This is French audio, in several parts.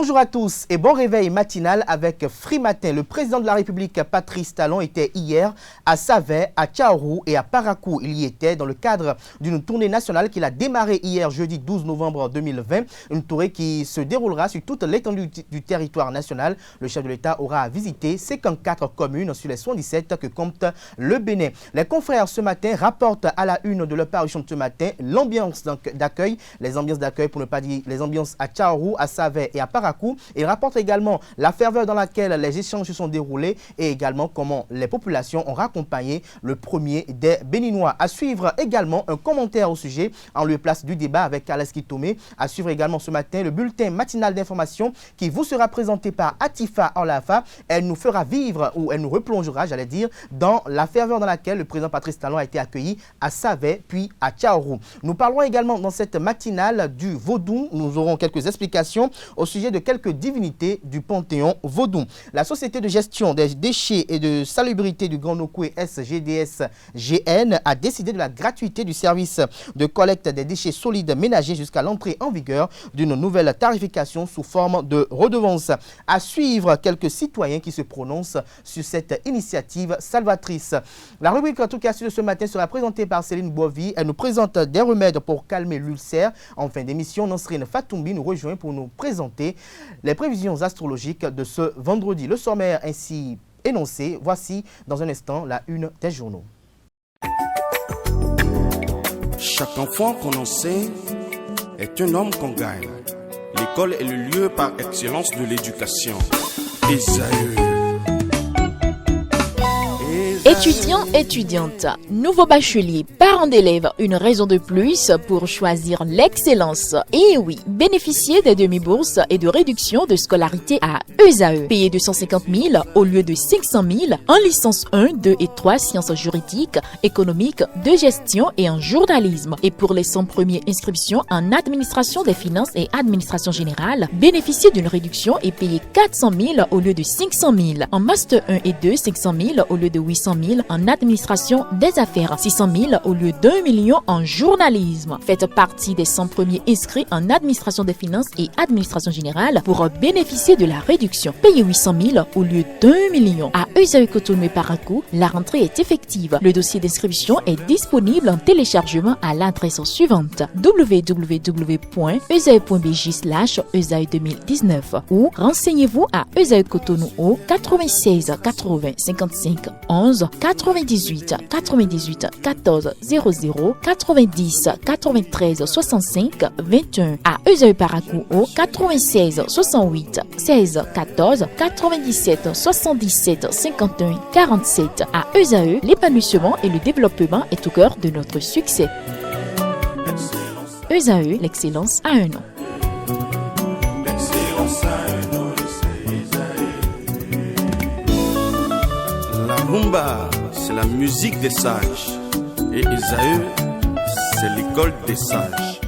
Bonjour à tous et bon réveil matinal avec Free Matin. Le président de la République, Patrice Talon, était hier à Savay, à Tchaourou et à Parakou. Il y était dans le cadre d'une tournée nationale qu'il a démarrée hier, jeudi 12 novembre 2020. Une tournée qui se déroulera sur toute l'étendue du territoire national. Le chef de l'État aura visité 54 communes sur les 77 que compte le Bénin. Les confrères ce matin rapportent à la une de leur parution de ce matin l'ambiance d'accueil, les ambiances d'accueil pour ne pas dire les ambiances à Tchaourou, à Savay et à Parakou. Il rapporte également la ferveur dans laquelle les échanges se sont déroulés et également comment les populations ont raccompagné le premier des Béninois. À suivre également un commentaire au sujet en lieu et place du débat avec Aleski Tomé. À suivre également ce matin le bulletin matinal d'information qui vous sera présenté par Atifa Orlafa. Elle nous fera vivre ou elle nous replongera, j'allais dire, dans la ferveur dans laquelle le président Patrice Talon a été accueilli à Savay puis à Tchaourou. Nous parlerons également dans cette matinale du vaudou. Nous aurons quelques explications au sujet de quelques divinités du panthéon vaudou. La société de gestion des déchets et de salubrité du Grand Nokoué SGDS-GN a décidé de la gratuité du service de collecte des déchets solides ménagers jusqu'à l'entrée en vigueur d'une nouvelle tarification sous forme de redevance. À suivre quelques citoyens qui se prononcent sur cette initiative salvatrice. La rubrique en tout cas de ce matin sera présentée par Céline Boivy. Elle nous présente des remèdes pour calmer l'ulcère. En fin d'émission, Nansrine Fatoumbi nous rejoint pour nous présenter les prévisions astrologiques de ce vendredi. Le sommaire ainsi énoncé, voici dans un instant la une des journaux. Chaque enfant qu'on enseigne est un homme qu'on gagne. L'école est le lieu par excellence de l'éducation. Esaü. Étudiants, étudiantes, nouveaux bacheliers, parents d'élèves, une raison de plus pour choisir l'excellence. Et oui, bénéficier des demi-bourses et de réduction de scolarité à ESAE. Payer 250 000 au lieu de 500 000 en licence 1, 2 et 3 sciences juridiques, économiques, de gestion et en journalisme. Et pour les 100 premières inscriptions en administration des finances et administration générale, bénéficier d'une réduction et payer 400 000 au lieu de 500 000. En master 1 et 2, 500 000 au lieu de 800 000 en administration des affaires, 600 000 au lieu d'1 million en journalisme. Faites partie des 100 premiers inscrits en administration des finances et administration générale pour bénéficier de la réduction. Payez 800 000 au lieu d'1 million. À ESAE Cotonou et Parakou, la rentrée est effective. Le dossier d'inscription est disponible en téléchargement à l'adresse suivante www.esae.bj/ESAE 2019 ou renseignez-vous à ESAE Cotonou au 96 80 55 11 98 98 14 00 90 93 65 21 à ESAE Parakou au 96 68 16 14 97 77 51 47 à ESAE, l'épanouissement et le développement est au cœur de notre succès. ESAE, l'excellence à un nom. La rumba, c'est la musique des sages. Et Esaü, c'est l'école des sages.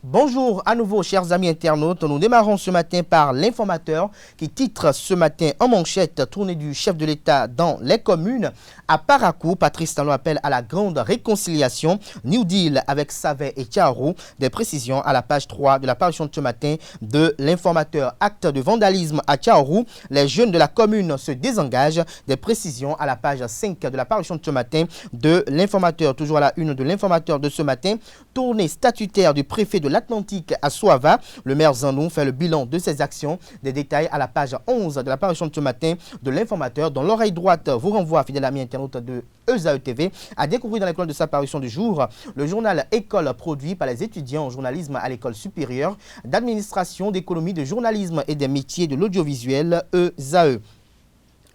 Bonjour à nouveau chers amis internautes, nous démarrons ce matin par l'informateur qui titre ce matin en manchette tournée du chef de l'État dans les communes. À Parakou, Patrice Talon appelle à la grande réconciliation, New Deal avec Savay et Tchaourou. Des précisions à la page 3 de la parution de ce matin de l'informateur. Acte de vandalisme à Tchaourou, les jeunes de la commune se désengagent. Des précisions à la page 5 de la parution de ce matin de l'informateur. Toujours à la une de l'informateur de ce matin, tournée statutaire du préfet de l'Atlantique à Soava. Le maire Zanou fait le bilan de ses actions. Des détails à la page 11 de la parution de ce matin de l'informateur. Dans l'oreille droite vous renvoie, fidèle ami internaute de ESAE TV, à découvrir dans l'école de sa parution du jour le journal École produit par les étudiants en journalisme à l'école supérieure d'administration, d'économie, de journalisme et des métiers de l'audiovisuel ESAE.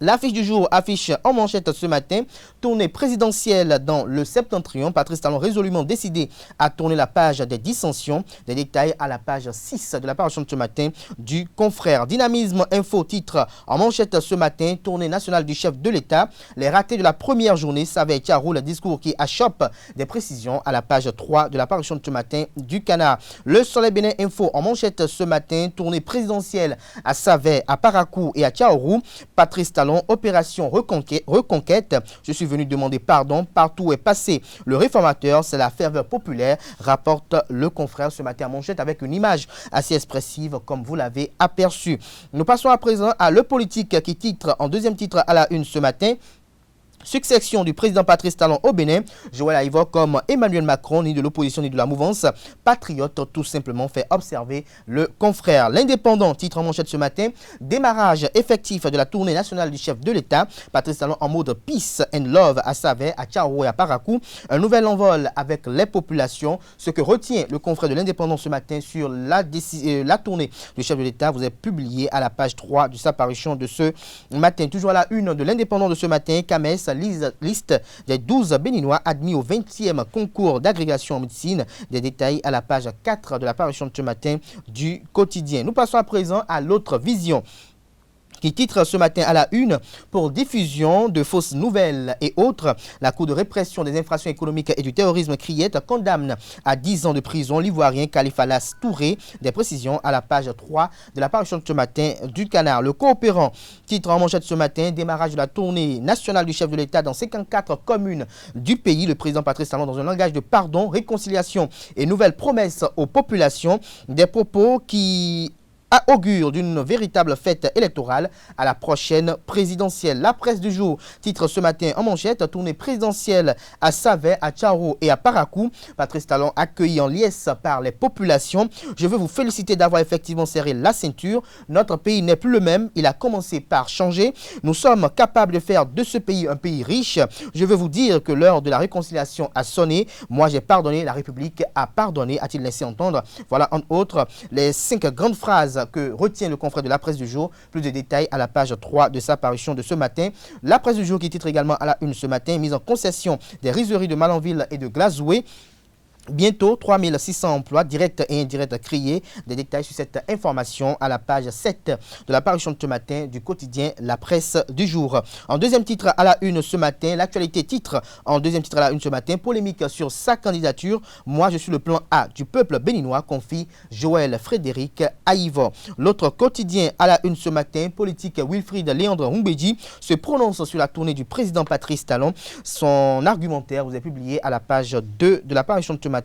L'affiche du jour affiche en manchette ce matin, tournée présidentielle dans le septentrion. Patrice Talon résolument décidé à tourner la page des dissensions. Des détails à la page 6 de la parution de ce matin du confrère. Dynamisme info titre en manchette ce matin, tournée nationale du chef de l'État. Les ratés de la première journée, Savay et Tchaourou, le discours qui achoppe. Des précisions à la page 3 de la parution de ce matin du Canard. Le Soleil Bénin info en manchette ce matin, tournée présidentielle à Savay, à Parakou et à Tchaourou. Patrice Talon Talon, opération reconquête. Je suis venu demander pardon. Partout où est passé le réformateur, c'est la ferveur populaire, rapporte le confrère ce matin à manchette avec une image assez expressive comme vous l'avez aperçu. Nous passons à présent à Le Politique qui titre en deuxième titre à la une ce matin. Succession du président Patrice Talon au Bénin, Joël a évoqué comme Emmanuel Macron, ni de l'opposition ni de la mouvance patriote, tout simplement fait observer le confrère. L'Indépendant titre en manchette ce matin, démarrage effectif de la tournée nationale du chef de l'État, Patrice Talon en mode peace and love à Savet, à Tcharo et à Parakou, un nouvel envol avec les populations. Ce que retient le confrère de l'Indépendant ce matin sur la tournée du chef de l'État, vous avez publié à la page 3 de sa parution de ce matin. Toujours à la une de l'Indépendant de ce matin, Kames liste des 12 Béninois admis au 20e concours d'agrégation en médecine. Des détails à la page 4 de la parution de ce matin du quotidien. Nous passons à présent à l'autre vision, qui titre ce matin à la une pour diffusion de fausses nouvelles et autres. La Cour de répression des infractions économiques et du terrorisme Criette condamne à 10 ans de prison l'Ivoirien Khalifa Las Touré. Des précisions à la page 3 de la parution de ce matin du Canard. Le Coopérant titre en manchette ce matin, démarrage de la tournée nationale du chef de l'État dans 54 communes du pays. Le président Patrice Talon dans un langage de pardon, réconciliation et nouvelles promesses aux populations. Des propos qui augure d'une véritable fête électorale à la prochaine présidentielle. La presse du jour titre ce matin en manchette, tournée présidentielle à Savet, à Tcharo et à Parakou. Patrice Talon accueilli en liesse par les populations. Je veux vous féliciter d'avoir effectivement serré la ceinture. Notre pays n'est plus le même. Il a commencé par changer. Nous sommes capables de faire de ce pays un pays riche. Je veux vous dire que l'heure de la réconciliation a sonné. Moi, j'ai pardonné. La République a pardonné, a-t-il laissé entendre. Voilà, entre autres, les 5 grandes phrases que retient le confrère de la presse du jour. Plus de détails à la page 3 de sa parution de ce matin. La presse du jour qui titre également à la une ce matin, mise en concession des rizeries de Malanville et de Glazoué. Bientôt, 3600 emplois directs et indirects créés. Des détails sur cette information à la page 7 de la parution de ce matin du quotidien La Presse du jour. En deuxième titre à la une ce matin, l'actualité titre en deuxième titre à la une ce matin, polémique sur sa candidature. Moi, je suis le plan A du peuple béninois, confie Joël Frédéric Aïvo. L'autre quotidien à la une ce matin, politique Wilfried Léandre Humbedji se prononce sur la tournée du président Patrice Talon. Son argumentaire vous est publié à la page 2 de la parution de ce matin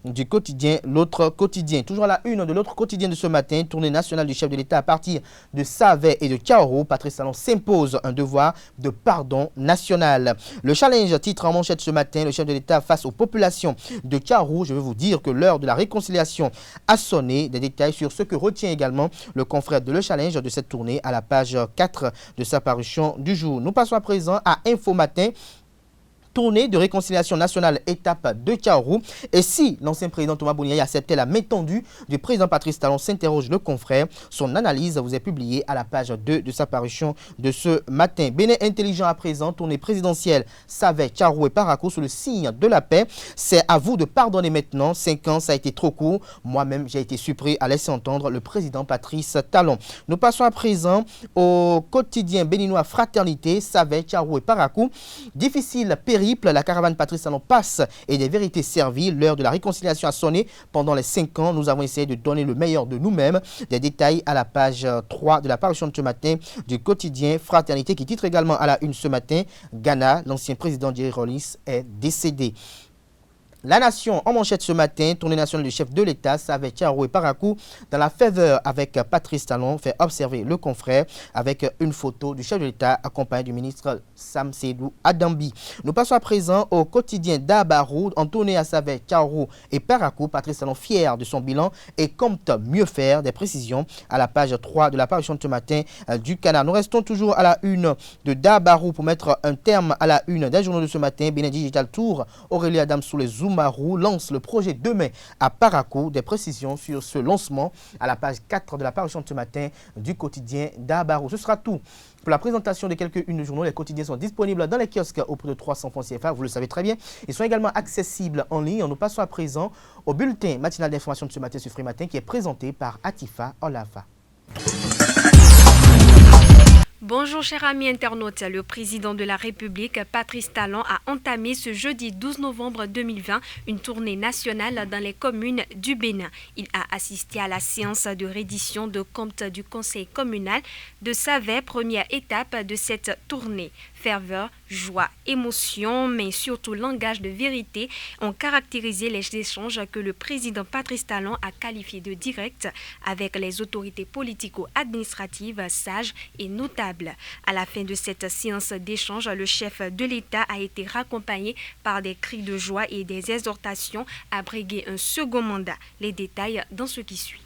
du quotidien L'autre quotidien. Toujours à la une de l'autre quotidien de ce matin, tournée nationale du chef de l'État à partir de Savet et de Tcharo. Patrice Talon s'impose un devoir de pardon national. Le challenge titre en manchette ce matin, le chef de l'État face aux populations de Tcharo. Je veux vous dire que l'heure de la réconciliation a sonné. Des détails sur ce que retient également le confrère de Le Challenge de cette tournée à la page 4 de sa parution du jour. Nous passons à présent à Info Matin. Tournée de réconciliation nationale étape de Tcharo. Et si l'ancien président Thomas Boniaï acceptait la main tendue du président Patrice Talon, s'interroge le confrère. Son analyse vous est publiée à la page 2 de sa parution de ce matin. Bénin intelligent à présent, tournée présidentielle Savet, Tcharo et Parakou sous le signe de la paix. C'est à vous de pardonner maintenant. 5 ans, ça a été trop court. Moi-même, j'ai été surpris à laisser entendre le président Patrice Talon. Nous passons à présent au quotidien béninois Fraternité, Savet, Tcharo et Parakou. Difficile périple, la caravane Patrice Talon passe et des vérités servies. L'heure de la réconciliation a sonné. Pendant les 5 ans, nous avons essayé de donner le meilleur de nous-mêmes. Des détails à la page 3 de la parution de ce matin du quotidien Fraternité qui titre également à la une ce matin, Ghana, l'ancien président Jerry Rawlings est décédé. La Nation en manchette ce matin, tournée nationale du chef de l'État, Savet, Tcharo et Parakou, dans la faveur avec Patrice Talon, fait observer le confrère avec une photo du chef de l'État accompagné du ministre Sam Seydou Adambi. Nous passons à présent au quotidien d'Abarou, en tournée à Savet, Tcharo et Parakou. Patrice Talon fier de son bilan et compte mieux faire. Des précisions à la page 3 de la parution de ce matin du Canard. Nous restons toujours à la une de Dabarou pour mettre un terme à la une des journaux de ce matin. Bénin Digital Tour, Aurélie Adam sous les Zoumarou lance le projet demain à Parakou. Des précisions sur ce lancement à la page 4 de la parution de ce matin du quotidien d'Abarou. Ce sera tout pour la présentation de quelques-unes de journaux. Les quotidiens sont disponibles dans les kiosques au prix de 300 francs CFA, vous le savez très bien. Ils sont également accessibles en ligne. Nous passons à présent au bulletin matinal d'information de ce matin sur Free Matin qui est présenté par Atifa Olafa. Bonjour chers amis internautes, le président de la République, Patrice Talon, a entamé ce jeudi 12 novembre 2020 une tournée nationale dans les communes du Bénin. Il a assisté à la séance de reddition de comptes du conseil communal de Savè, première étape de cette tournée. Ferveur, joie, émotion, mais surtout langage de vérité ont caractérisé les échanges que le président Patrice Talon a qualifiés de directs avec les autorités politico-administratives sages et notables. À la fin de cette séance d'échange, le chef de l'État a été raccompagné par des cris de joie et des exhortations à briguer un second mandat. Les détails dans ce qui suit.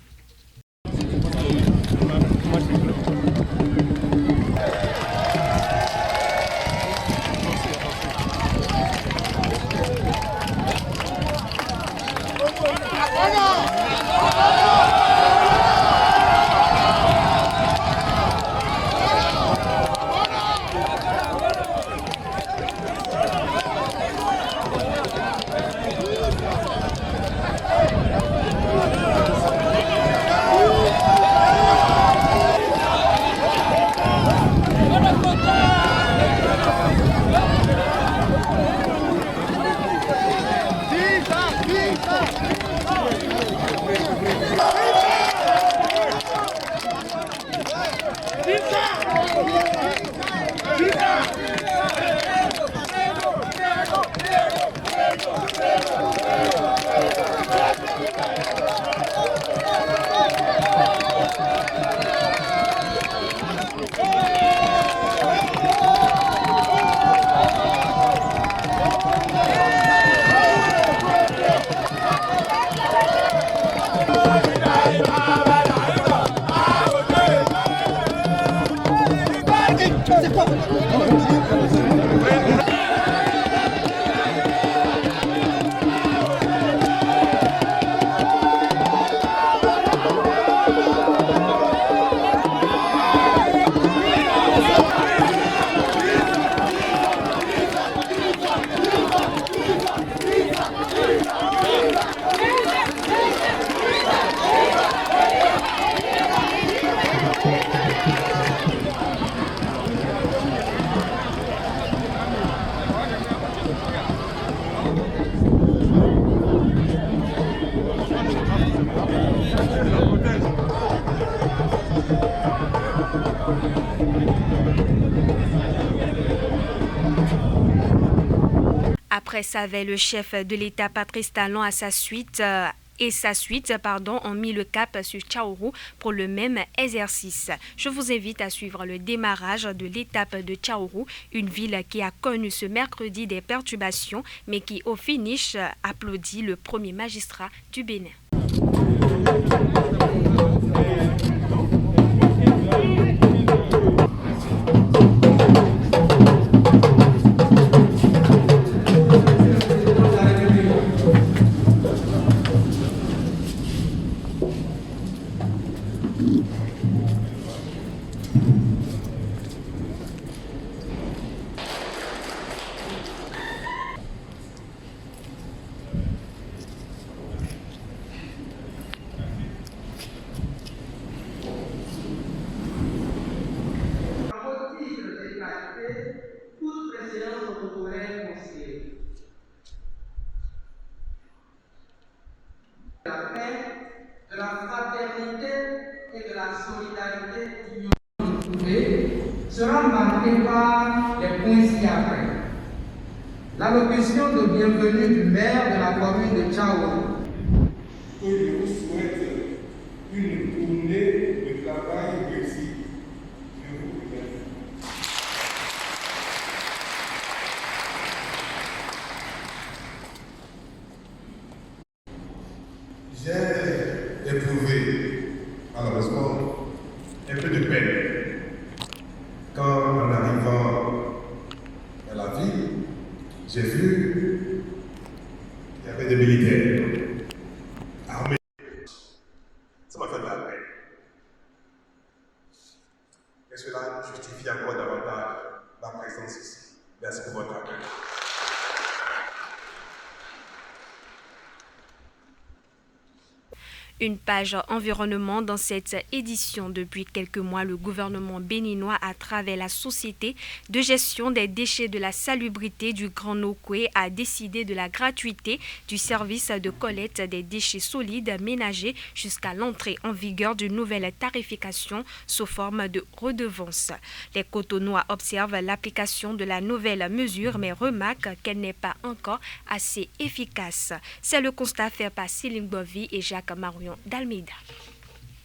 Après Savè, le chef de l'État Patrice Talon ont mis le cap sur Tchaourou pour le même exercice. Je vous invite à suivre le démarrage de l'étape de Tchaourou, une ville qui a connu ce mercredi des perturbations, mais qui au finish applaudit le premier magistrat du Bénin. De la fraternité et de la solidarité d'union retrouvée sera marquée par les points ci-après. L'allocution de bienvenue du maire de la commune de Tchaourou. Je vous souhaite une tournée de travail réussie. Je vous remercie. J'ai éprouvé, malheureusement, un peu de peine quand, en arrivant à la ville, j'ai vu qu'il y avait des militaires armés. Ça m'a fait de la peine. Et cela justifie encore davantage ma présence ici. Merci pour votre accueil. Une page environnement dans cette édition. Depuis quelques mois, le gouvernement béninois, à travers la Société de gestion des déchets de la salubrité du Grand Nokoué, a décidé de la gratuité du service de collecte des déchets solides ménagers jusqu'à l'entrée en vigueur d'une nouvelle tarification sous forme de redevance. Les Cotonois observent l'application de la nouvelle mesure mais remarquent qu'elle n'est pas encore assez efficace. C'est le constat fait par Céline Bovy et Jacques Marion d'Almeida.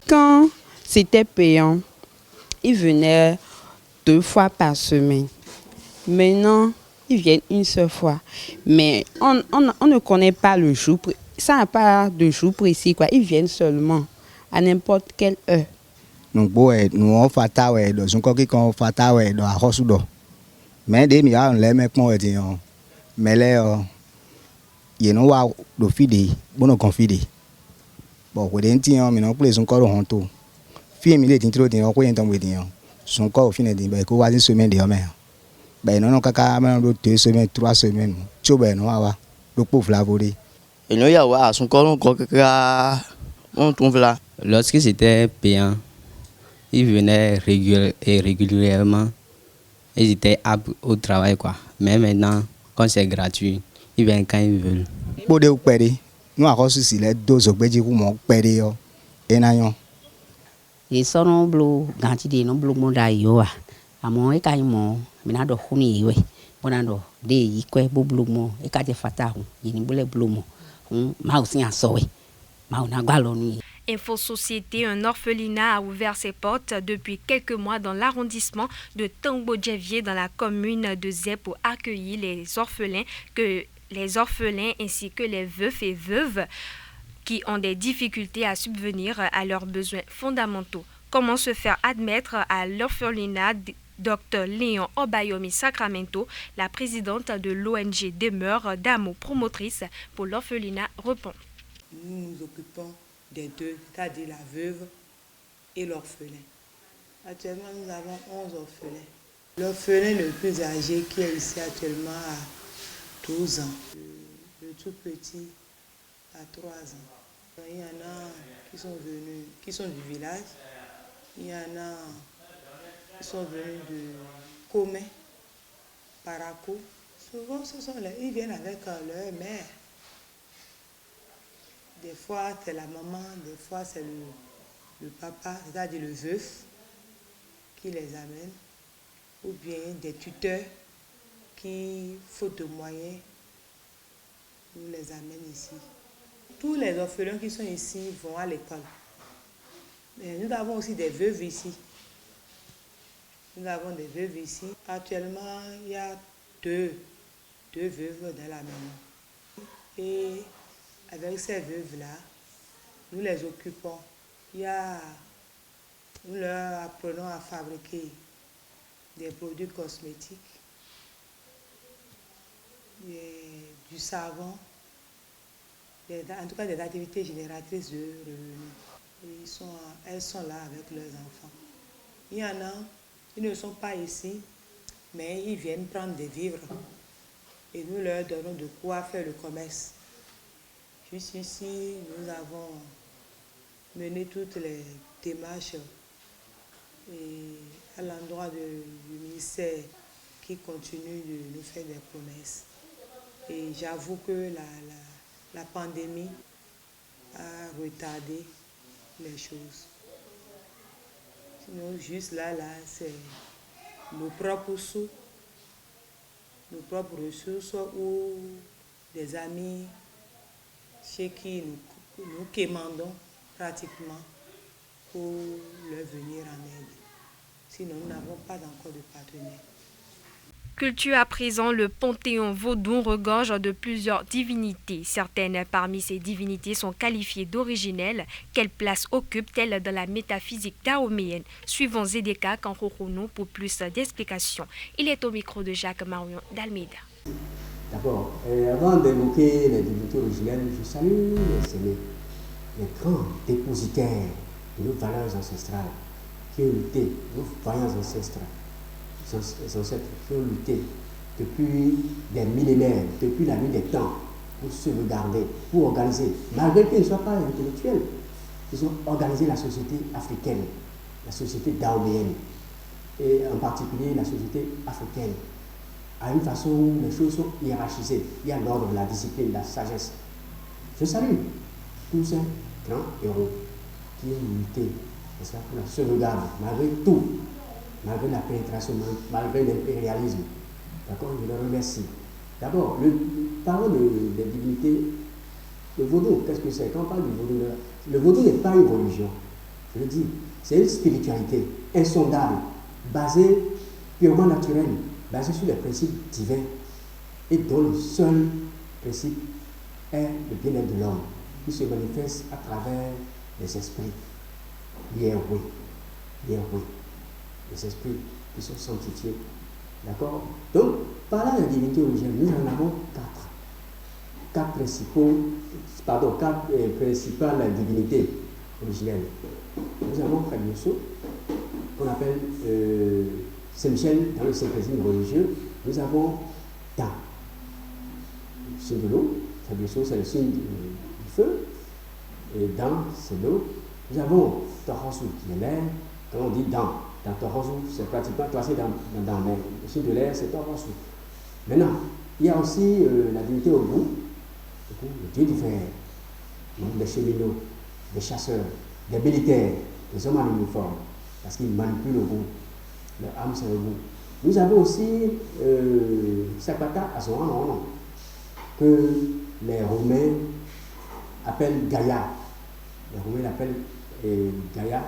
Quand c'était payant, ils venaient 2 fois par semaine. Maintenant, ils viennent une seule fois. Mais on ne connaît pas le jour. Ça n'a pas de jour précis, quoi. Ils viennent seulement à n'importe quelle heure. Donc, nous on fait ça, dans un coquille qu'on fait ça, dans la roche d'eau. Mais des milliards, on les met comme on dit. Mais là, il y a un de fidé, bon confidé. Bon, vous avez dit, mais non plus son corps en tout. Fille, il est introduit en quoi il est tombé. Son corps au final dit, ben, qu'on va une semaine de mer. Ben, non, caca, maintenant 2 semaines, 3 semaines. Tu vois, non, va, le pauvre la volée. Et nous, il y a son corps encore on trouve là. Lorsque c'était payant, ils venaient régulièrement. Ils étaient aptes au travail, quoi. Mais maintenant, quand c'est gratuit, ils viennent quand ils veulent. Pour des opérer, nous avons aussi les 2 opérer pour m'opérer. Et non. Ils sont bleu, ganti no bleu mondayo. Amo e kai mo, minado huni iwe. Bonando de ikwe bleu mo, e kate fatahu, yini bule bleu mo. Mausi asowe. Mauna galoni. Info Société, un orphelinat a ouvert ses portes depuis quelques mois dans l'arrondissement de Tangbo-Djevier dans la commune de Zé pour accueillir les orphelins ainsi que les veufs et veuves qui ont des difficultés à subvenir à leurs besoins fondamentaux. Comment se faire admettre à l'orphelinat? Dr Léon Obayomi Sacramento, la présidente de l'ONG Demeure d'Amo promotrice pour l'orphelinat, répond. Nous nous occupons des 2, c'est-à-dire la veuve et l'orphelin. Actuellement, nous avons 11 orphelins. L'orphelin le plus âgé qui est ici actuellement a 12 ans. Le tout petit a 3 ans. Il y en a qui sont venus, qui sont du village. Il y en a qui sont venus de Comé, Parakou. Souvent, ils viennent avec leur mère. Des fois, c'est la maman, des fois, c'est le papa, c'est-à-dire le veuf, qui les amène, ou bien des tuteurs qui, faute de moyens, nous les amènent ici. Tous les orphelins qui sont ici vont à l'école. Mais nous avons aussi des veuves ici. Nous avons des veuves ici. Actuellement, il y a deux veuves dans la maison. Et avec ces veuves-là, nous les occupons. Nous leur apprenons à fabriquer des produits cosmétiques, du savon, en tout cas des activités génératrices de revenus. Elles sont là avec leurs enfants. Il y en a, ils ne sont pas ici, mais ils viennent prendre des vivres et nous leur donnons de quoi faire le commerce. Juste ici, nous avons mené toutes les démarches à l'endroit du ministère qui continue de nous faire des promesses. Et j'avoue que la pandémie a retardé les choses. Sinon, juste là, c'est nos propres sous, nos propres ressources ou des amis chez qui nous quémandons pratiquement pour leur venir en aide. Sinon, nous n'avons pas encore de partenaires. Culture à présent, le panthéon vaudou regorge de plusieurs divinités. Certaines parmi ces divinités sont qualifiées d'originelles. Quelle place occupent-elles dans la métaphysique dahoméenne? Suivons Zedeka Kanrokono pour plus d'explications. Il est au micro de Jacques Marion d'Almeida. D'abord, avant d'évoquer les divinités originelles, je salue les grands dépositaires de nos valeurs ancestrales qui ont lutté, nos vaillants ancêtres qui ont lutté depuis des millénaires, depuis la nuit des temps, pour sauvegarder, pour organiser, malgré qu'ils ne soient pas intellectuels, Ils ont organisé la société africaine, la société dahoméenne, et en particulier la société africaine. À une façon où les choses sont hiérarchisées. Il y a l'ordre, la discipline, la sagesse. Je salue tous ces grands héros qui ont lutté pour la sauvegarde, malgré tout, malgré la pénétration, malgré l'impérialisme. D'accord, je les remercie. D'abord, parlons des divinités. Le vaudou, qu'est-ce que c'est? Quand on parle du vaudou, le vaudou n'est pas une religion. Je le dis, c'est une spiritualité insondable, basée, purement naturelle, basée sur les principes divins et dont le seul principe est le bien-être de l'homme, qui se manifeste à travers les esprits, les esprits qui sont sanctifiés. D'accord? Donc, parlant de la divinité originelle, nous en avons quatre principales divinités originelles. Nous avons Fabioso, qu'on appelle Saint-Michel dans le syncrétisme religieux. Nous avons Dan, le signe de l'eau. Fabioso, c'est le signe du feu. Et Dan, c'est l'eau. Nous avons Torosu, qui est l'air. Quand on dit Dan, dans Torosu, c'est pratiquement classé dans l'air. Le signe de l'air, c'est Torosu. Maintenant, il y a aussi la divinité Ogu, le dieu du fer, des cheminots, des chasseurs, des militaires, des hommes en uniforme, parce qu'ils manipulent le goût. Leur âme, c'est le goût. Nous avons aussi Sakpata à son nom, que les Romains appellent Gaïa. Les Romains l'appellent Gaïa.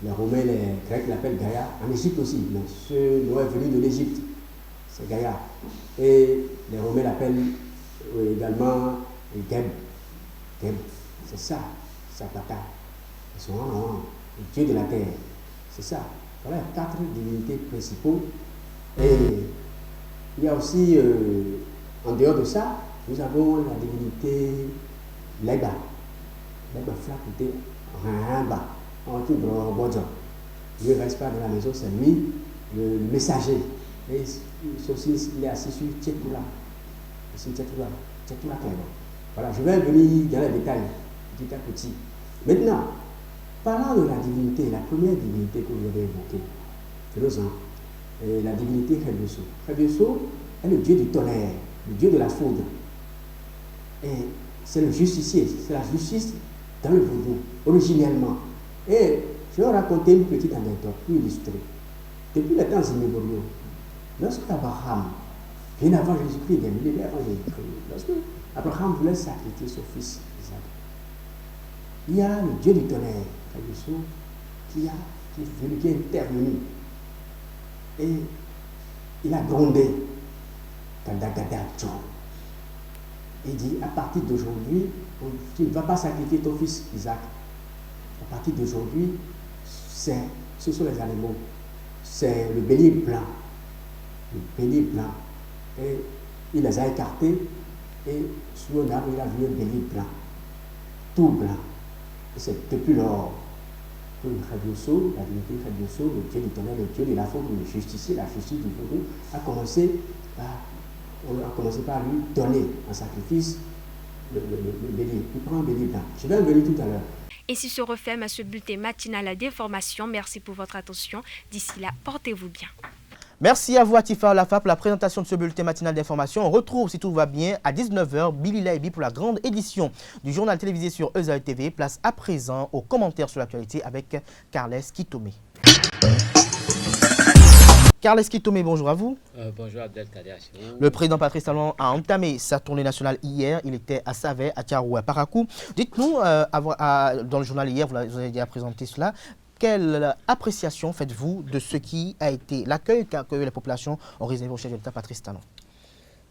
Les Romains, les Grecs l'appellent Gaïa. En Égypte aussi, mais ceux qui sont venus de l'Égypte, c'est Gaïa. Et les Romains l'appellent également Geb. Geb, c'est ça, Sakpata. Son nom, le dieu de la terre. C'est ça. Voilà 4 divinités principaux. Et il y a aussi, en dehors de ça, nous avons la divinité Lega. Lega Flakouté Ramba. Dieu ne reste pas dans la maison, c'est lui, le messager. Et il est assis sur Tchétoula. Voilà, je vais venir dans les détails, petit à petit. Maintenant, parlant de la divinité, la première divinité que vous avez évoquée, la divinité Khebioso. Khebioso est le dieu du tonnerre, le dieu de la foudre. Et c'est le justicier, c'est la justice dans le vaudou, originellement. Et je vais raconter une petite anecdote pour illustrer. Depuis les temps immémoriaux, lorsque Abraham, bien avant Jésus-Christ, des millénaires avant Jésus-Christ, lorsque Abraham voulait sacrifier son fils Isaac, il y a le dieu du tonnerre, qui est intervenu. Et il a grondé. Il dit, à partir d'aujourd'hui, tu ne vas pas sacrifier ton fils Isaac. À partir d'aujourd'hui, ce sont les animaux. C'est le bélier blanc. Le bélier blanc. Et il les a écartés. Et sur un arbre, il a vu un bélier blanc. Tout blanc. Et c'est depuis lors que Khebioso, la divinité Khebioso, le dieu du tonnerre, le dieu de la faute, le justicier, la justice du vaudou, on a commencé par lui donner en sacrifice le bélier. Il prend un bélier blanc. Je vais revenir tout à l'heure. Ainsi se referme ce bulletin matinal d'information. Merci pour votre attention. D'ici là, portez-vous bien. Merci à vous, Atifa Olafa, pour la présentation de ce bulletin matinal d'information. On retrouve, si tout va bien, à 19h, Billy Laibi pour la grande édition du journal télévisé sur Ezaï TV. Place à présent aux commentaires sur l'actualité avec Carles Kitome. Carles Kitome, bonjour à vous. Bonjour Abdelkader. Le président Patrice Talon a entamé sa tournée nationale hier. Il était à Savet, à Tiarou, à Parakou. Dites-nous, dans le journal hier, vous avez déjà présenté cela, quelle appréciation faites-vous de ce qui a été l'accueil que les populations ont réservé au chef de l'État Patrice Talon?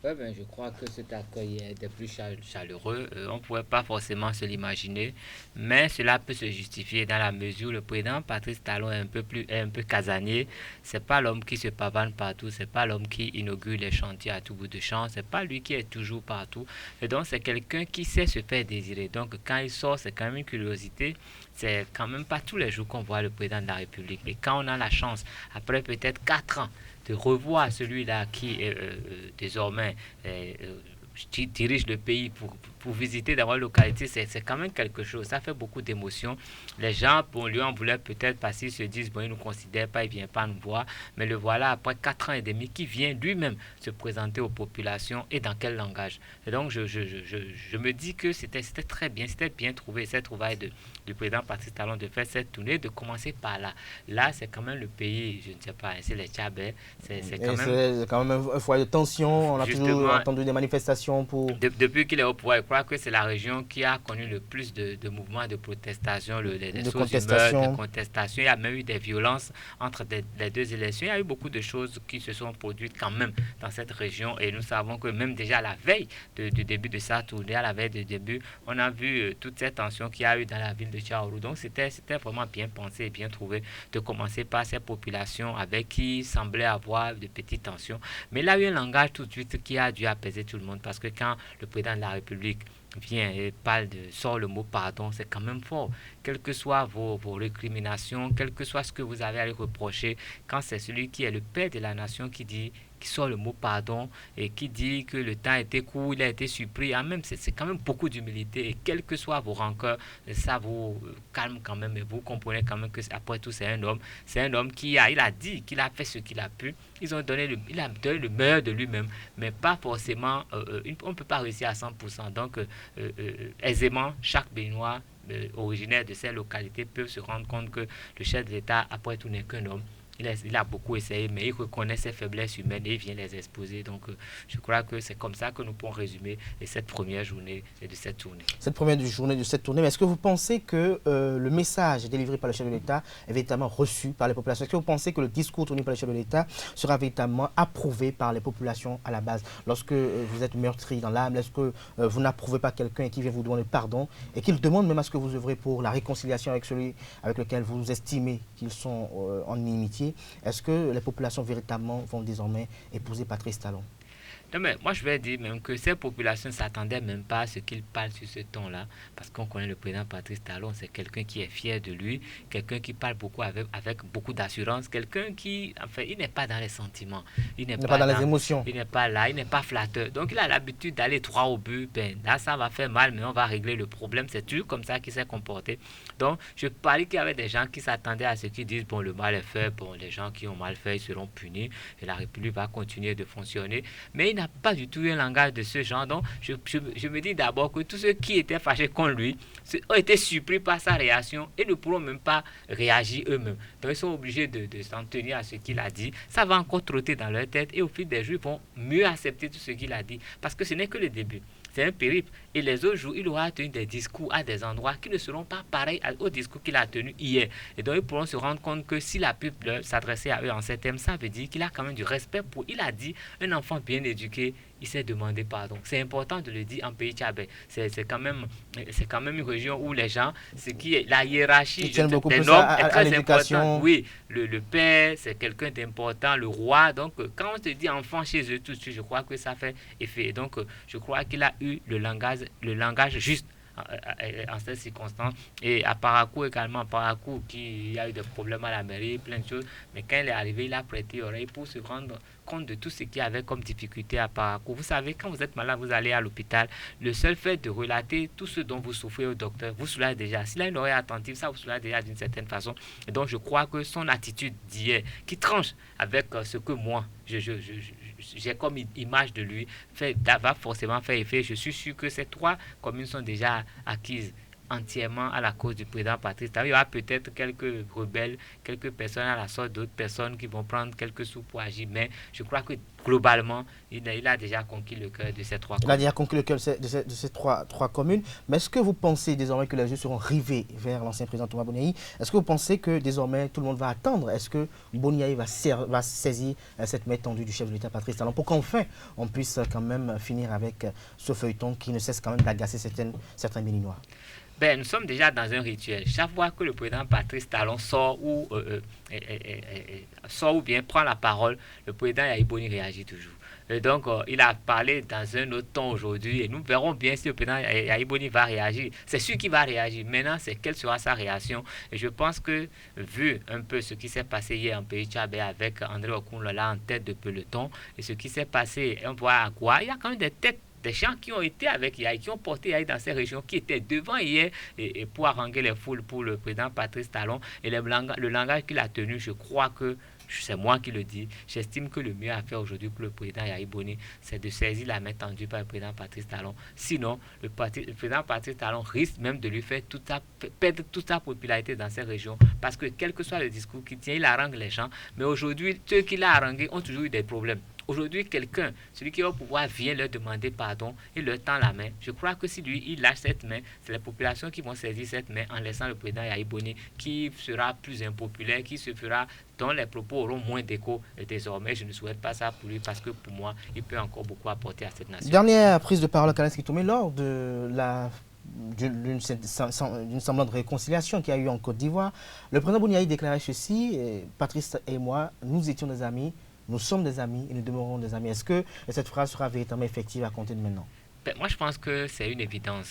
Je crois que cet accueil est des plus chaleureux. On ne pourrait pas forcément se l'imaginer, mais cela peut se justifier dans la mesure où le président Patrice Talon est un peu casanier. C'est pas l'homme qui se pavane partout, c'est pas l'homme qui inaugure les chantiers à tout bout de champ, c'est pas lui qui est toujours partout. Et donc c'est quelqu'un qui sait se faire désirer. Donc quand il sort, c'est quand même une curiosité. C'est quand même pas tous les jours qu'on voit le président de la République. Et quand on a la chance, après peut-être 4 ans, de revoir celui-là qui désormais dirige le pays pour visiter dans la localité, c'est quand même quelque chose. Ça fait beaucoup d'émotions. Les gens, pour lui en voulaient peut-être parce qu'ils se disent, bon, il ne nous considère pas, il ne vient pas nous voir. Mais le voilà, après 4 ans et demi, qui vient lui-même se présenter aux populations et dans quel langage. Et donc, je me dis que c'était très bien, c'était bien trouvé, cette trouvaille du président Patrice Talon de faire cette tournée, de commencer par là. Là, c'est quand même le pays, je ne sais pas, c'est les Tchabais. C'est quand même un foyer de tension. On a toujours entendu des manifestations pour... Depuis qu'il est au pouvoir, je crois que c'est la région qui a connu le plus de mouvements de protestation, de contestation. Il y a même eu des violences entre les deux élections. Il y a eu beaucoup de choses qui se sont produites quand même dans cette région. Et nous savons que même déjà à la veille du début de sa tournée, à la veille du début, on a vu toute cette tension qu'il y a eu dans la ville de Tchaourou. Donc c'était vraiment bien pensé et bien trouvé de commencer par ces populations avec qui semblait avoir de petites tensions. Mais il a eu un langage tout de suite qui a dû apaiser tout le monde, parce que quand le président de la République vient et sort le mot pardon, c'est quand même fort. Quelles que soient vos récriminations, quel que soit ce que vous avez à lui reprocher, quand c'est celui qui est le père de la nation qui sort le mot pardon et qui dit que le temps était court, il a été surpris, même c'est quand même beaucoup d'humilité, et quelles que soient vos rancœurs, ça vous calme quand même, et vous comprenez quand même que après tout c'est un homme qui a dit qu'il a fait ce qu'il a pu. Il a donné le meilleur de lui-même, mais pas forcément, on ne peut pas réussir à 100%. Donc aisément, chaque Béninois originaire de ces localités peut se rendre compte que le chef de l'État, après tout, n'est qu'un homme. Il a beaucoup essayé, mais il reconnaît ses faiblesses humaines et il vient les exposer. Donc, je crois que c'est comme ça que nous pouvons résumer cette première journée de cette tournée. Cette première journée de cette tournée, mais est-ce que vous pensez que le message délivré par le chef de l'État est véritablement reçu par les populations? Est-ce que vous pensez que le discours tenu par le chef de l'État sera véritablement approuvé par les populations à la base? Lorsque vous êtes meurtri dans l'âme, est-ce que vous n'approuvez pas quelqu'un qui vient vous demander pardon et qu'il demande même à ce que vous œuvrez pour la réconciliation avec celui avec lequel vous estimez qu'ils sont en inimitié? Est-ce que les populations véritablement vont désormais épouser Patrice Talon? Non, mais moi je vais dire même que ces populations ne s'attendaient même pas à ce qu'il parle sur ce ton-là, parce qu'on connaît le président Patrice Talon, c'est quelqu'un qui est fier de lui, quelqu'un qui parle beaucoup avec beaucoup d'assurance, quelqu'un qui, enfin, il n'est pas dans les sentiments, il n'est pas dans les émotions, il n'est pas là, il n'est pas flatteur, donc il a l'habitude d'aller droit au but. Là ça va faire mal, mais on va régler le problème, c'est toujours comme ça qu'il s'est comporté. Donc je parie qu'il y avait des gens qui s'attendaient à ce qu'ils disent, bon, le mal est fait, bon, les gens qui ont mal fait, ils seront punis et la République va continuer de fonctionner, mais il n'a pas du tout un langage de ce genre. Donc je me dis d'abord que tous ceux qui étaient fâchés contre lui ont été surpris par sa réaction et ne pourront même pas réagir eux-mêmes. Donc ils sont obligés de s'en tenir à ce qu'il a dit. Ça va encore trotter dans leur tête et au fil des jours, ils vont mieux accepter tout ce qu'il a dit, parce que ce n'est que le début. C'est un périple. Et les autres jours, il aura tenu des discours à des endroits qui ne seront pas pareils au discours qu'il a tenu hier. Et donc, ils pourront se rendre compte que s'il a pu s'adresser à eux en ces termes, ça veut dire qu'il a quand même du respect pour... Il a dit, un enfant bien éduqué, il s'est demandé pardon. C'est important de le dire en pays tchabais. C'est quand même une région où les gens, la hiérarchie des normes est très importante. Oui, le père, c'est quelqu'un d'important, le roi. Donc, quand on se dit enfant chez eux tout de suite, je crois que ça fait effet. Donc, je crois qu'il a eu le langage juste en ces circonstances. Et à Parakou également, il y a eu des problèmes à la mairie, plein de choses, mais quand il est arrivé, il a prêté oreille pour se rendre compte de tout ce qu'il y avait comme difficulté à Parakou. Vous savez, quand vous êtes malade, vous allez à l'hôpital, le seul fait de relater tout ce dont vous souffrez au docteur, vous soulage déjà. S'il a une oreille attentive, ça vous soulage déjà d'une certaine façon. Et donc je crois que son attitude d'hier, qui tranche avec ce que moi j'ai comme image de lui, va forcément faire effet. Je suis sûr que ces 3 communes sont déjà acquises entièrement à la cause du président Patrice Talon. Il y aura peut-être quelques rebelles, quelques personnes à la sorte d'autres personnes qui vont prendre quelques sous pour agir, mais je crois que globalement, il a déjà conquis le cœur de ces 3 communes. Il a déjà conquis le cœur de ces trois communes, mais est-ce que vous pensez désormais que les yeux seront rivés vers l'ancien président Thomas Boniaï? Est-ce que vous pensez que désormais tout le monde va attendre? Est-ce que Boniaï va saisir cette main tendue du chef de l'État Patrice Talon pour qu'enfin on puisse quand même finir avec ce feuilleton qui ne cesse quand même d'agacer certains Béninois? Nous sommes déjà dans un rituel. Chaque fois que le président Patrice Talon sort ou bien prend la parole, le président Yahya Boni réagit toujours. Et donc, il a parlé dans un autre ton aujourd'hui et nous verrons bien si le président Yahya Boni va réagir. C'est sûr qu'il va réagir. Maintenant, c'est quelle sera sa réaction. Et je pense que, vu un peu ce qui s'est passé hier en pays tchabais avec André Okounlola en tête de peloton et ce qui s'est passé, on voit à quoi, il y a quand même des têtes des gens qui ont été avec Yahi, qui ont porté Yahi dans ces régions, qui étaient devant hier et pour haranguer les foules pour le président Patrice Talon. Et le langage qu'il a tenu, je crois que c'est moi qui le dis. J'estime que le mieux à faire aujourd'hui pour le président Yahi Boni, c'est de saisir la main tendue par le président Patrice Talon. Sinon, le président Patrice Talon risque même de lui faire perdre toute sa popularité dans ces régions. Parce que quel que soit le discours qu'il tient, il harangue les gens. Mais aujourd'hui, ceux qu'il a harangués ont toujours eu des problèmes. Aujourd'hui, quelqu'un, celui qui va au pouvoir, vient leur demander pardon et leur tend la main. Je crois que si lui, il lâche cette main, c'est les populations qui vont saisir cette main en laissant le président Yahi Boni, qui sera plus impopulaire, dont les propos auront moins d'écho. Et désormais, je ne souhaite pas ça pour lui parce que pour moi, il peut encore beaucoup apporter à cette nation. Dernière prise de parole à Kalaski Toumé lors de d'une semblante réconciliation qu'il y a eu en Côte d'Ivoire. Le président Boni Yahi déclarait ceci, Patrice et moi, nous étions des amis. Nous sommes des amis et nous demeurons des amis. Est-ce que cette phrase sera véritablement effective à compter de maintenant? Moi, je pense que c'est une évidence.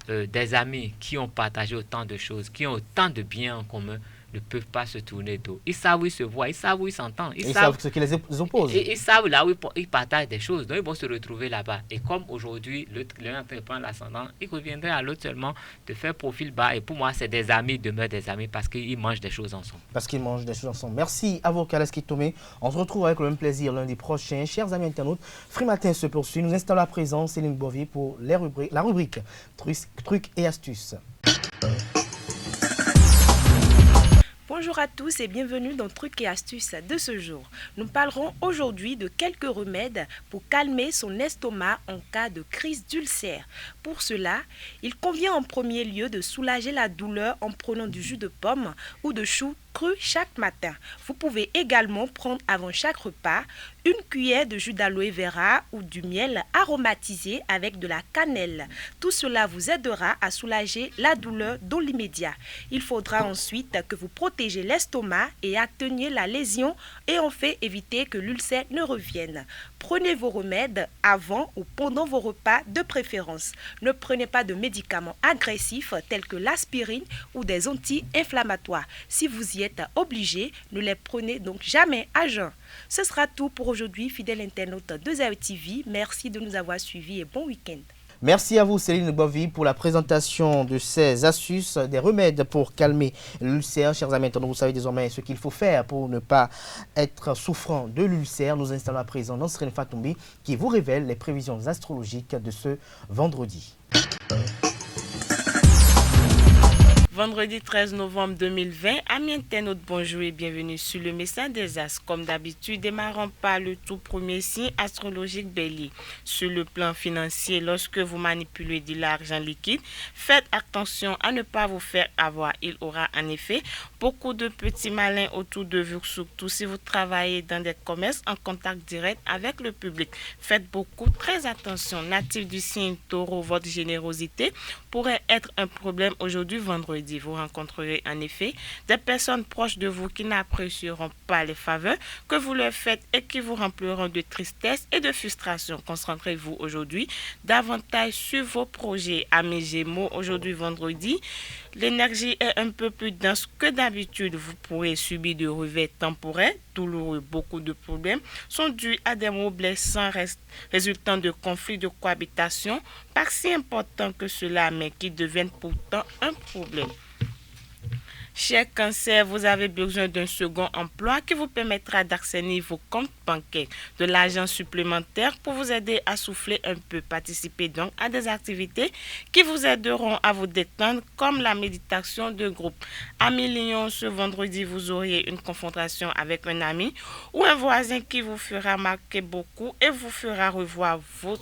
Des amis qui ont partagé autant de choses, qui ont autant de biens en commun, ne peuvent pas se tourner dos. Ils savent où ils se voient, ils savent où ils s'entendent. Ils savent ce qui les oppose. Ils savent là où ils partagent des choses. Donc, ils vont se retrouver là-bas. Et comme aujourd'hui, l'un est en train de prendre l'ascendant, il reviendrait à l'autre seulement de faire profil bas. Et pour moi, c'est des amis, demeurent des amis parce qu'ils mangent des choses ensemble. Parce qu'ils mangent des choses ensemble. Merci à vous, Kalaski Toumé. On se retrouve avec le même plaisir lundi prochain. Chers amis internautes, Free Matin se poursuit. Nous installons à présent Céline Bovy pour la rubrique Trucs et astuces. Bonjour à tous et bienvenue dans Trucs et astuces de ce jour. Nous parlerons aujourd'hui de quelques remèdes pour calmer son estomac en cas de crise d'ulcère. Pour cela, il convient en premier lieu de soulager la douleur en prenant du jus de pomme ou de chou cru chaque matin. Vous pouvez également prendre avant chaque repas une cuillère de jus d'aloe vera ou du miel aromatisé avec de la cannelle. Tout cela vous aidera à soulager la douleur dans l'immédiat. Il faudra ensuite que vous protégez l'estomac et atténuez la lésion et en fait éviter que l'ulcère ne revienne. Prenez vos remèdes avant ou pendant vos repas de préférence. Ne prenez pas de médicaments agressifs tels que l'aspirine ou des anti-inflammatoires. Si vous y êtes obligé, ne les prenez donc jamais à jeun. Ce sera tout pour aujourd'hui, fidèles internautes de Zaï TV. Merci de nous avoir suivis et bon week-end. Merci à vous Céline Bovy pour la présentation de ces astuces, des remèdes pour calmer l'ulcère. Chers amis, vous savez désormais ce qu'il faut faire pour ne pas être souffrant de l'ulcère. Nous installons à présent Nasrin Fatoumbi qui vous révèle les prévisions astrologiques de ce vendredi. Vendredi 13 novembre 2020, amis internautes, bonjour et bienvenue sur le message des Astres. Comme d'habitude, démarrons par le tout premier signe astrologique Bélier. Sur le plan financier, lorsque vous manipulez de l'argent liquide, faites attention à ne pas vous faire avoir. Il aura en effet beaucoup de petits malins autour de vous, surtout si vous travaillez dans des commerces en contact direct avec le public. Faites très attention. Natif du signe Taureau, votre générosité pourrait être un problème aujourd'hui vendredi. Vous rencontrerez en effet des personnes proches de vous qui n'apprécieront pas les faveurs que vous leur faites et qui vous rempliront de tristesse et de frustration. Concentrez-vous aujourd'hui davantage sur vos projets. Amis Gémeaux, aujourd'hui vendredi, l'énergie est un peu plus dense que d'habitude. Vous pourrez subir de revers temporaires douloureux. Beaucoup de problèmes sont dus à des mots blessants résultant de conflits de cohabitation, pas si importants que cela, mais qui deviennent pourtant un problème. Cher Cancer, vous avez besoin d'un second emploi qui vous permettra d'assainir vos comptes bancaires, de l'argent supplémentaire pour vous aider à souffler un peu. Participez donc à des activités qui vous aideront à vous détendre comme la méditation de groupe. Amis Lion, ce vendredi, vous auriez une confrontation avec un ami ou un voisin qui vous fera marquer beaucoup et vous fera revoir vos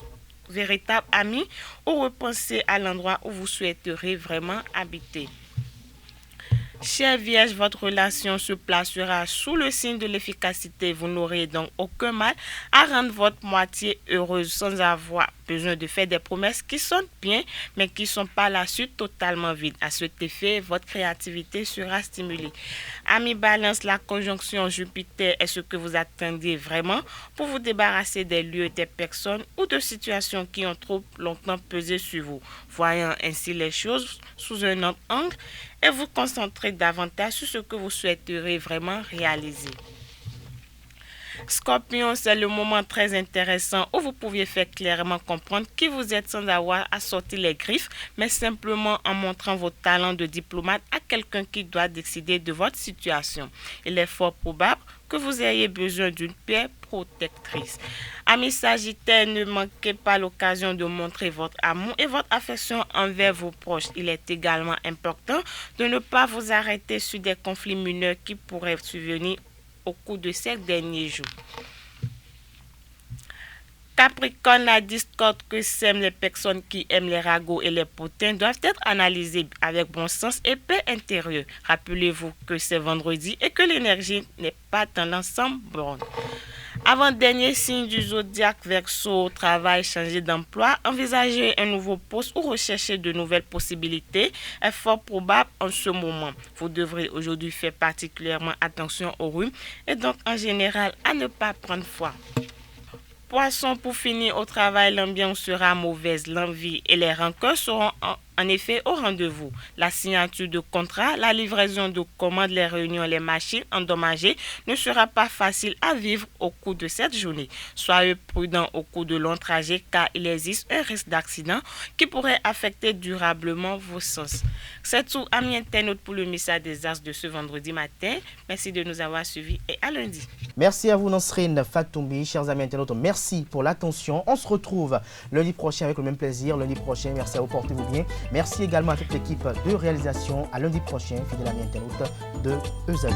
véritables amis ou repenser à l'endroit où vous souhaiterez vraiment habiter. Chère Vierge, votre relation se placera sous le signe de l'efficacité. Vous n'aurez donc aucun mal à rendre votre moitié heureuse sans avoir besoin de faire des promesses qui sonnent bien, mais qui ne sont par la suite totalement vides. À cet effet, votre créativité sera stimulée. Amis Balance, la conjonction Jupiter est ce que vous attendez vraiment pour vous débarrasser des lieux, des personnes ou de situations qui ont trop longtemps pesé sur vous. Voyant ainsi les choses sous un autre angle, et vous concentrer davantage sur ce que vous souhaiterez vraiment réaliser. Scorpion, c'est le moment très intéressant où vous pouviez faire clairement comprendre qui vous êtes sans avoir à sortir les griffes, mais simplement en montrant vos talents de diplomate à quelqu'un qui doit décider de votre situation. Il est fort probable que vous ayez besoin d'une pierre protectrice. Amis Sagittaires, ne manquez pas l'occasion de montrer votre amour et votre affection envers vos proches. Il est également important de ne pas vous arrêter sur des conflits mineurs qui pourraient survenir au cours de ces derniers jours. Capricorne, la discorde que sèment les personnes qui aiment les ragots et les potins doivent être analysées avec bon sens et paix intérieure. Rappelez-vous que c'est vendredi et que l'énergie n'est pas dans l'ensemble borne. Avant-dernier signe du zodiaque Verseau, travail, changer d'emploi, envisager un nouveau poste ou rechercher de nouvelles possibilités est fort probable en ce moment. Vous devrez aujourd'hui faire particulièrement attention au rhume et donc en général à ne pas prendre froid. Poisson, pour finir au travail, l'ambiance sera mauvaise, l'envie et les rancœurs seront en effet au rendez-vous. La signature de contrat, la livraison de commandes, les réunions, les machines endommagées ne sera pas facile à vivre au cours de cette journée. Soyez prudents au cours de longs trajets car il existe un risque d'accident qui pourrait affecter durablement vos sens. C'est tout, amis internautes, pour le message des As de ce vendredi matin. Merci de nous avoir suivis et à lundi. Merci à vous Nasrine Fatoumi, chers amis internautes, merci pour l'attention. On se retrouve lundi prochain avec le même plaisir. Lundi prochain, merci à vous, portez-vous bien. Merci également à toute l'équipe de réalisation. À lundi prochain, fidèle amis internautes de EZ.